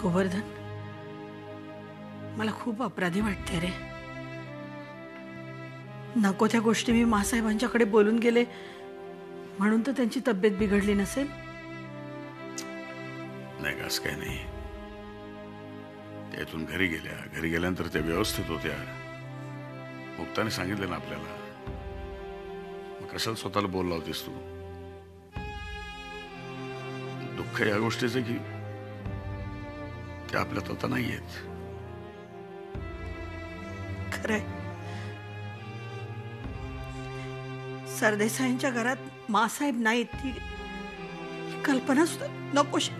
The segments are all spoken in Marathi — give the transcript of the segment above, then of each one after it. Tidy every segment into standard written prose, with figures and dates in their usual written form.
गोवर्धन, मला खूप अपराधी वाटते रे. नको त्या गोष्टी मी मासाहेबांच्याकडे बोलून गेले म्हणून तर त्यांची तब्येत बिघडली नसेल. नाही, असं काही नाही. त्यातून घरी गेल्यानंतर त्या व्यवस्थित होत्या. मुक्ताने सांगितलं ना आपल्याला. मग कशाला स्वतःला बोलला होतीस तू? दुःख या गोष्टीचं की ते आपल्यात आता नाही आहेत. खरंय, सरदेसाईंच्या घरात मासाहेब नाहीत ही कल्पना सुद्धा नकोशी.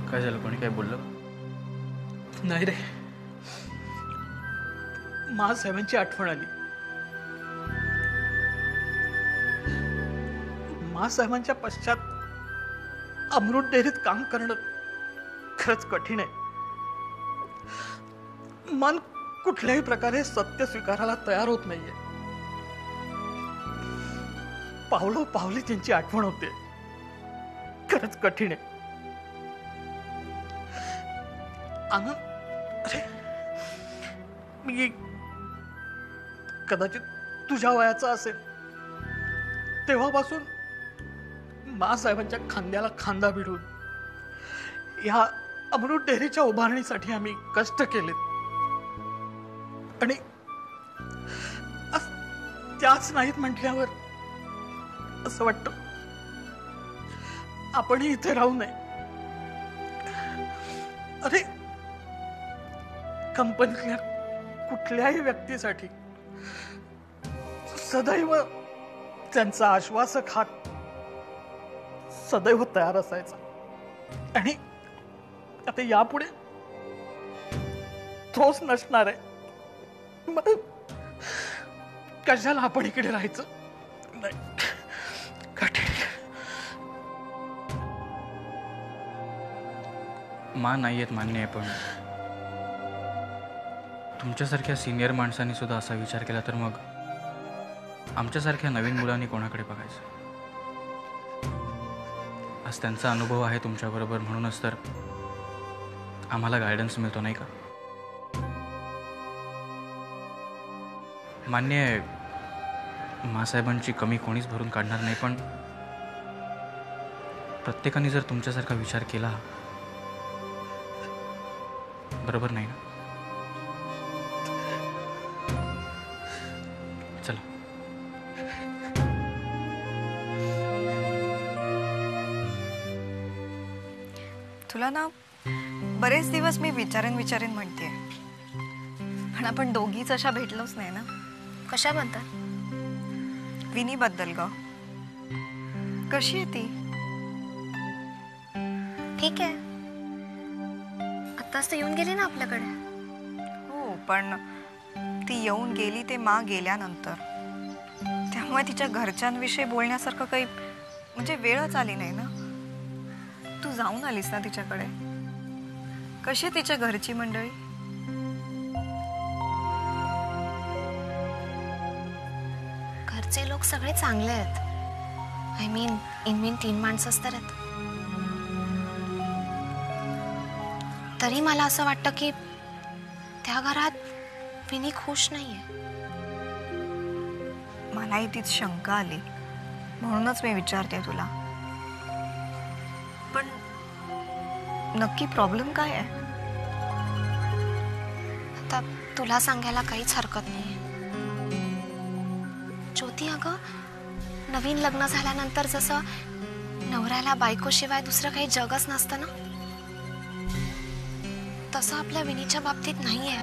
काय झालं? कोणी काय बोललं? नाही रे, मासाहेबांची आठवण आली. मासाहेबांच्या पश्चात अमृत डेअरीत काम करणं खरंच कठीण आहे. मन कुठल्याही प्रकारे सत्य स्वीकारायला तयार होत नाहीये. पावलोपावली त्यांची आठवण होते. खरंच कठीण आहे. आनंद, अरे मी कदाचित तुझ्या वयाचा असेल तेव्हापासून मासाहेबांच्या खांद्याला खांदा भिडून या अमृत डेअरीच्या उभारणीसाठी आम्ही कष्ट केलेत. आणि त्याच नाहीत म्हटल्यावर असं वाटतं आपणही इथे राहू नये. अरे, कंपनीतल्या कुठल्याही व्यक्तीसाठी सदैव त्यांचा आश्वासक हात सदैव तयार असायचा. आणि आता यापुढे तोच नसणार आहे. मग कशाला आपण इकडे राहायचं? नाही, मा नाही आहेत मान्य आहे, पण तुमच्यासारख्या सिनियर माणसांनी सुद्धा असा विचार केला तर मग आमच्यासारख्या नवीन मुलांनी कोणाकडे बघायचं? आज त्यांचा अनुभव आहे तुमच्याबरोबर, म्हणूनच तर आम्हाला गायडन्स मिळतो, नाही का? मान्य आहे, मासाहेबांची कमी कोणीच भरून काढणार नाही, पण प्रत्येकाने जर तुमच्यासारखा विचार केला, बरोबर नाही ना? चला. तुला ना बरेच दिवस मी विचारेन म्हणते, पण आपण दोघीच अशा भेटलोच नाही ना. कशा म्हणतात? विनी बद्दल ग. कशी आहे ती? ठीक आहे. आत्ताच तर येऊन गेली ना आपल्याकडे. हो, पण ती येऊन गेली ते मा गेल्यानंतर. त्यामुळे तिच्या घरच्यांविषयी बोलण्यासारखं काही म्हणजे वेळच आली नाही ना. तू जाऊन आलीस ना तिच्याकडे? कशी आहे तिच्या घरची मंडळी? घरचे लोक सगळे चांगले आहेत. आय मीन इनमीन 3 माणसंच तर आहेत. तरी मला असं वाटतं की त्या घरात विनी खुश नाहीये. मलाही तीच शंका आली, म्हणूनच मी विचारते तुला. पण नक्की प्रॉब्लेम काय आहे? आता तुला सांगायला काहीच हरकत नाहीये. ज्योती, अगं नवीन लग्न झाल्यानंतर जसं नवऱ्याला बायकोशिवाय दुसरं काही जगच नसतं ना, तसं आपल्या विनीच्या बाबतीत नाहीये.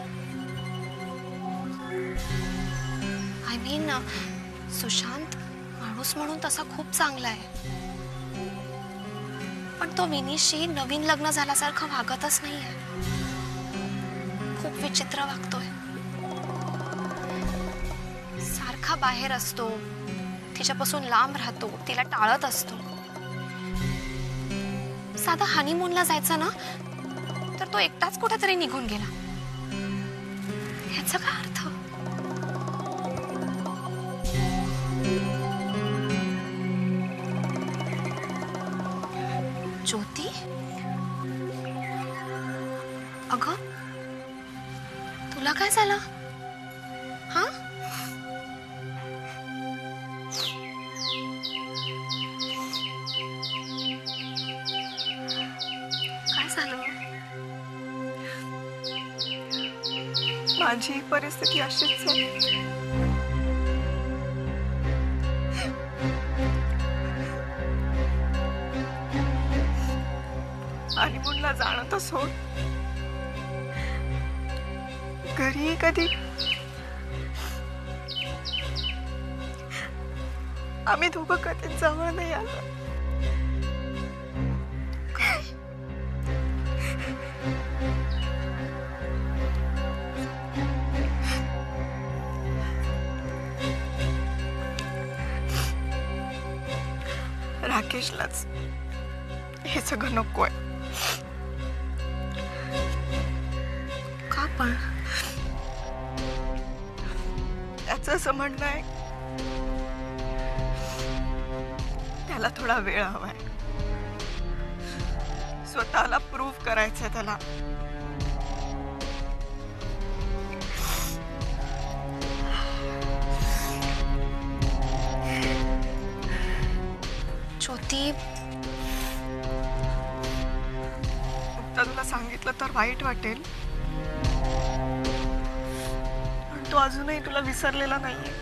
नवीन सुशांत माणूस म्हणून तसा खूप चांगला आहे, पण तो विनीशी नवीन लग्न झाल्यासारखं वागतच नाहीये. खूप विचित्र वागतोय. सारखा बाहेर असतो, तिच्यापासून लांब राहतो, तिला टाळत असतो. साधा हनीमूनला जायचं ना तर तो एकटाच कुठेतरी निघून गेला. याचा काय अर्थ? ज्योती, अगं तुला काय झालं? हा, काय झालं? माझी परिस्थिती अशीच आहे. हनीमूनला जाणं तर सोड, घरी कधी आम्ही दोघं कधी जवळ नाही आलो. राकेशलाच हे सगळं नकोय. का पण? त्याचं असं म्हणणं आहे त्याला थोडा वेळ हवाय. स्वतःला प्रूव्ह करायचंय त्याला. ज्योती, तुला सांगितलं तर वाईट वाटेल, पण तो अजूनही तुला विसरलेला नाहीये.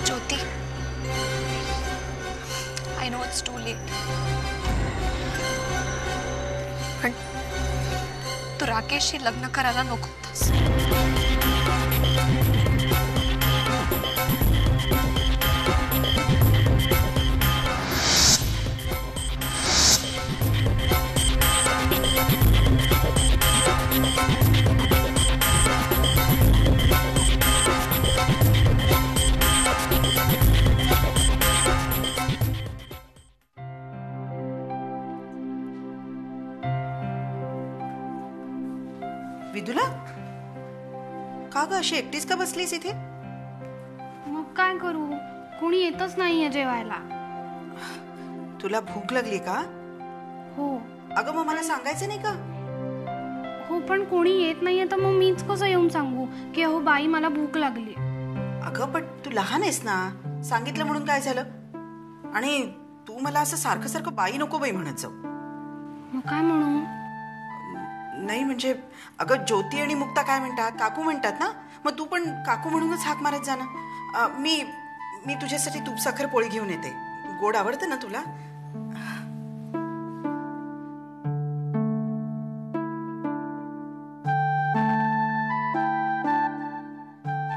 Jyoti, I know it's too late, पण तू राकेशशी लग्न करायला नको होतास. विदुला, का ग अशी एकटीच का बसलीस इथे? मग काय करू, कोणी येतच नाहीये जेवायला. तुला भूक लागली का? हो. अगं मग मला सांगायचं नाही का? हो, पण कोणी येत नाहीये तर मग मीच कसं येऊन सांगू की अहो बाई मला भूक लागली. अगं पण तू लहान आहेस ना, सांगितलं म्हणून काय झालं? आणि तू मला असं सारखं सारखं बाई नको बाई म्हणत जाऊ. मग काय म्हणू? नाही म्हणजे अगं ज्योती आणि मुक्ता काय म्हणतात, काकू म्हणतात ना, मग तू पण काकू म्हणूनच हाक मारत जा ना. मी तुझ्यासाठी तूप साखर पोळी घेऊन येते. गोड आवडतं ना तुला?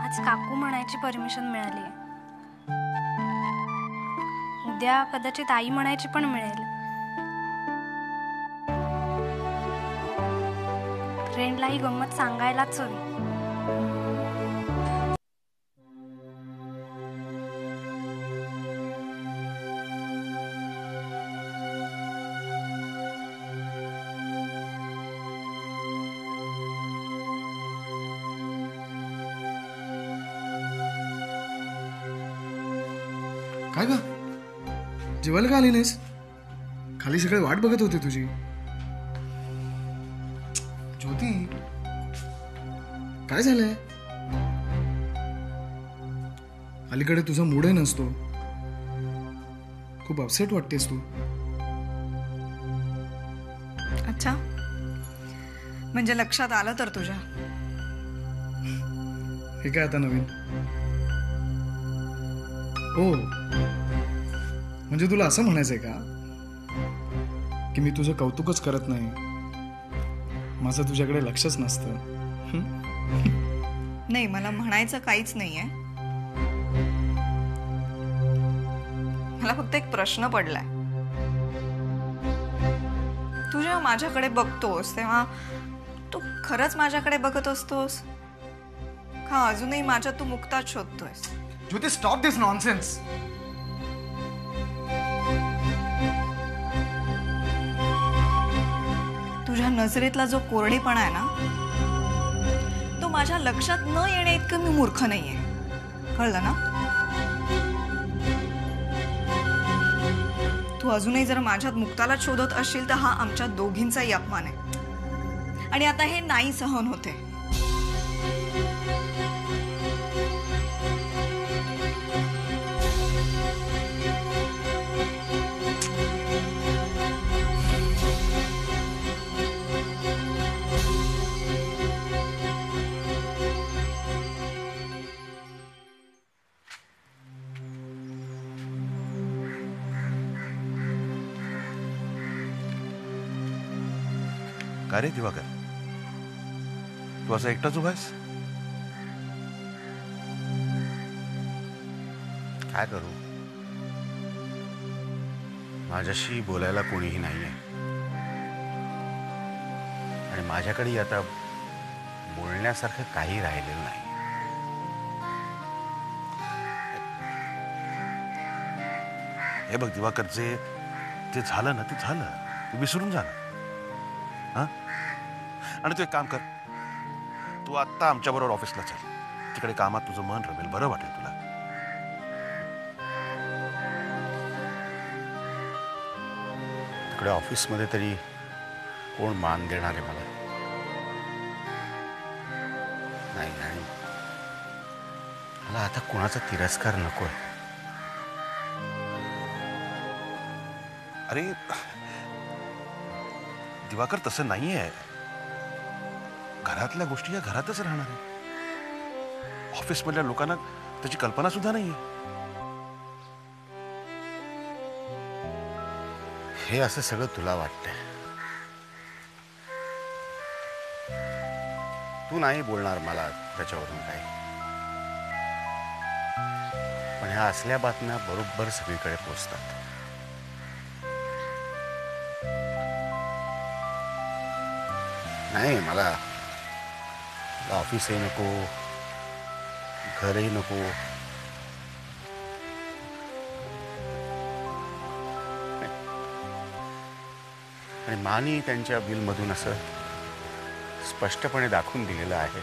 आज काकू म्हणायची परमिशन मिळाली. उद्या कदाचित आई म्हणायची पण मिळेल. फ्रेंडला ही गंमत सांगायलाच हवी. काय ग, जेवायला का आली नाहीस? खाली सगळे वाट बघत होते तुझी. ज्योती, काय झालंय? अलीकडे तुझा मूडही नसतो, खूप अपसेट वाटतेस तू. अच्छा, म्हणजे लक्षात आलं तर तुझ्या? हे काय आता नवीन? हो, म्हणजे तुला असं म्हणायचंय का की मी तुझं कौतुकच करत नाही, माझं तुझ्याकडे लक्षच नसतं? नाही, मला म्हणायचं काहीच नाहीये. मला फक्त एक प्रश्न पडलाय. तू जेव्हा माझ्याकडे बघतोस तेव्हा तू खरंच माझ्याकडे बघत असतोस का अजूनही माझ्या तू मुक्ताच शोधतोयस? ज्योती, स्टॉप दिस नॉनसेन्स. तुझ्या नजरेतला जो कोरडेपणा आहे ना, तो माझ्या लक्षात न येण्या इतकं मी मूर्ख नाहीये. कळलं ना? तू अजूनही जर माझ्यात मुक्ताला शोधत असशील तर हा आमच्या दोघींचाही अपमान आहे आणि आता हे नाही सहन होते. का रे दिवाकर, तू असं एकटाच उभा आहेस? काय करू, माझ्याशी बोलायला कोणीही नाहीये आणि माझ्याकडे आता बोलण्यासारखं काही राहिलेलं नाही. हे बघ दिवाकर, जे झालं ना ते झालं, ते विसरून जा ना. हा, आणि तू एक काम कर, तू आत्ता आमच्या बरोबर ऑफिसला चल. तिकडे कामात तुझं मन रमेल, बरं वाटेल तुला. तिकडे ऑफिसमध्ये तरी कोण मान देणार आहे मला? नाही, आणि मला आता कोणाचा तिरस्कार नकोय. अरे दिवाकर, तसं नाहीये. घरातल्या गोष्टी या घरातच राहणार आहे. ऑफिसमधल्या लोकांना त्याची कल्पना सुद्धा नाहीये. हे असं सगळं तुला वाटतंय. तू नाही बोलणार मला त्याच्यावरून काही, पण ह्या असल्या बातम्या बरोबर सगळीकडे पोचतात. नाही, मला ऑफिसही नको, घरही नको. आणि मानी त्यांच्या बिलमधून असं स्पष्टपणे दाखवून दिलेलं आहे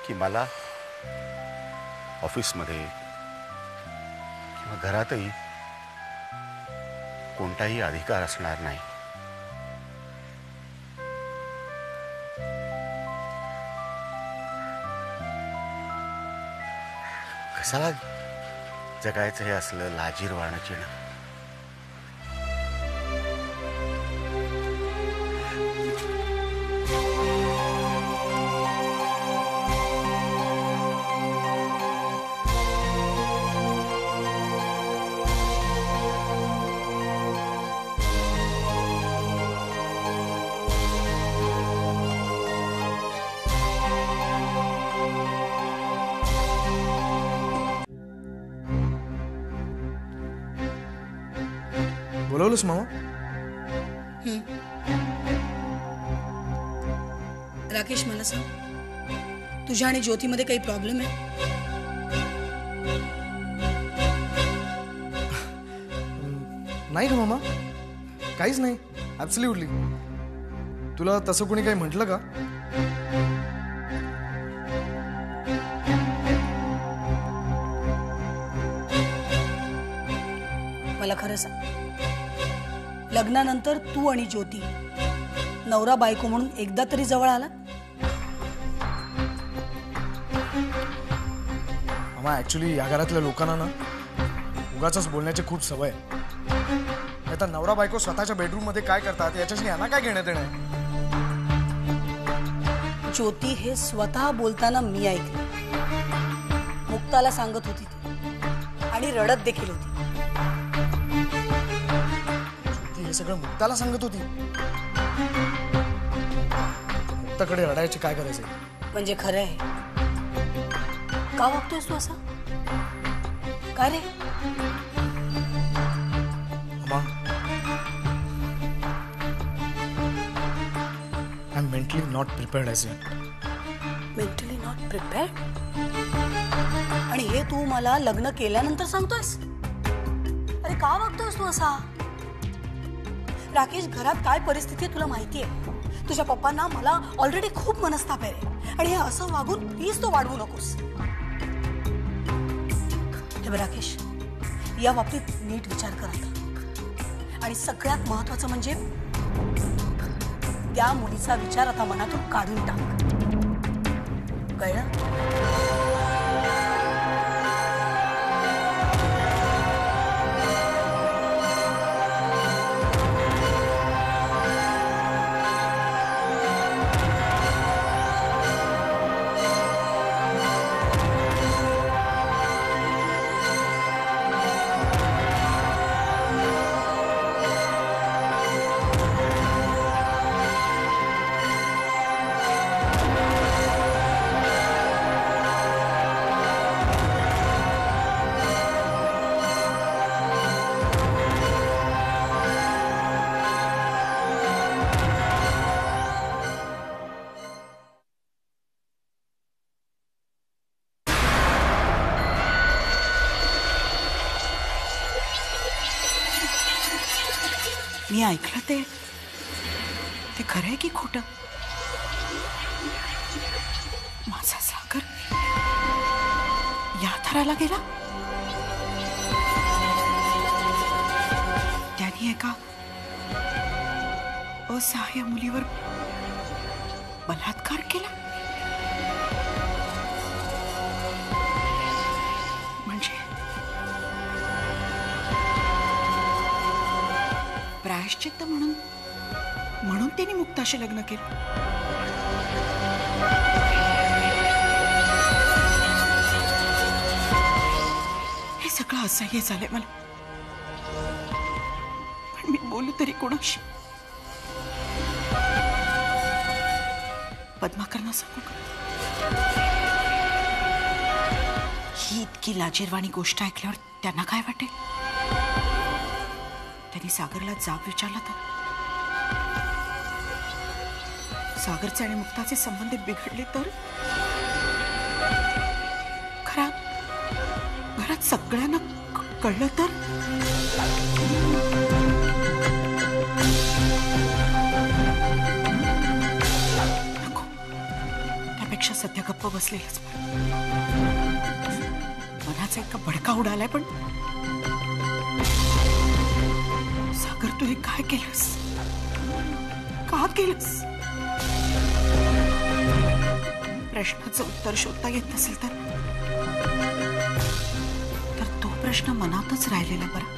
की मला ऑफिसमध्ये किंवा घरातही कोणताही अधिकार असणार नाही. कशाला जगायचं हे असलं लाजीरवाणं चिणं? बोलवलंस मामा? राकेश, मला सांग, तुझ्या आणि ज्योतीमध्ये काही प्रॉब्लेम आहे? नाही का मामा, काहीच नाही. ॲब्सोल्युटली. तुला तसं कोणी काही म्हटलं का? मला खरं सांग, लग्नानंतर तू आणि ज्योती नवरा बायको म्हणून एकदा तरी जवळ आला? मामा, ऍक्च्युली या घरातल्या लोकांना ना उगाच बोलण्याची खूप सवय आहे. आता नवरा बायको स्वतःच्या बेडरूम मध्ये काय करतात याच्याशी यांना काय घेण्यात येणं आहे? ज्योती हे स्वतः बोलताना मी ऐकलं. मुक्ताला सांगत होती ती आणि रडत देखील होती. सगळं मुक्ताला सांगत होती. मुक्ताकडे रडायची काय गरज आहे? म्हणजे खरं आहे का वागतोयस तू असा? काय रे? अम्मा, I am mentally not prepared as yet. Mentally not prepared? आणि हे तू मला लग्न केल्यानंतर सांगतोयस? अरे का वागतोयस तू असा? राकेश, घरात काय परिस्थिती आहे तुला माहिती आहे. तुझ्या पप्पांना मला ऑलरेडी खूप मनस्ताप आहे रे. आणि हे असं वागून प्लीज तो वाढवू नकोस. हे बघ राकेश, या बाबतीत नीट विचार कर आता. आणि सगळ्यात महत्वाचं म्हणजे त्या मुलीचा विचार आता मनातून काढून टाक. कळलं? मी ऐकलं ते खरं आहे की खोटं? माझा सागर या थराला गेला? त्याने एका असहाय्य मुलीवर बलात्कार केला? म्हणजे प्रायश्चित्त म्हणून त्याने मुक्ताशी लग्न केलं? हे सगळं असह्य झालंय मला. पण मी बोलू तरी कोणाशी? पद्माकरना सांगू का? ही इतकी लाजिरवाणी गोष्ट ऐकल्यावर त्यांना काय वाटेल? त्यांनी सागरला जाब विचारला तर? सागरचे आणि मुक्ताचे संबंध बिघडले तर? घरात सगळ्यांना कळलं तर? नको, त्यापेक्षा सध्या गप्प बसलेलंच बरं. मनाचा इतका भडका उडालाय. पण सागर, तू हे काय केलंस? का केलंस? प्रश्नाचं उत्तर शोधता येत नसेल तर तो प्रश्न मनातच राहिलेला बरं.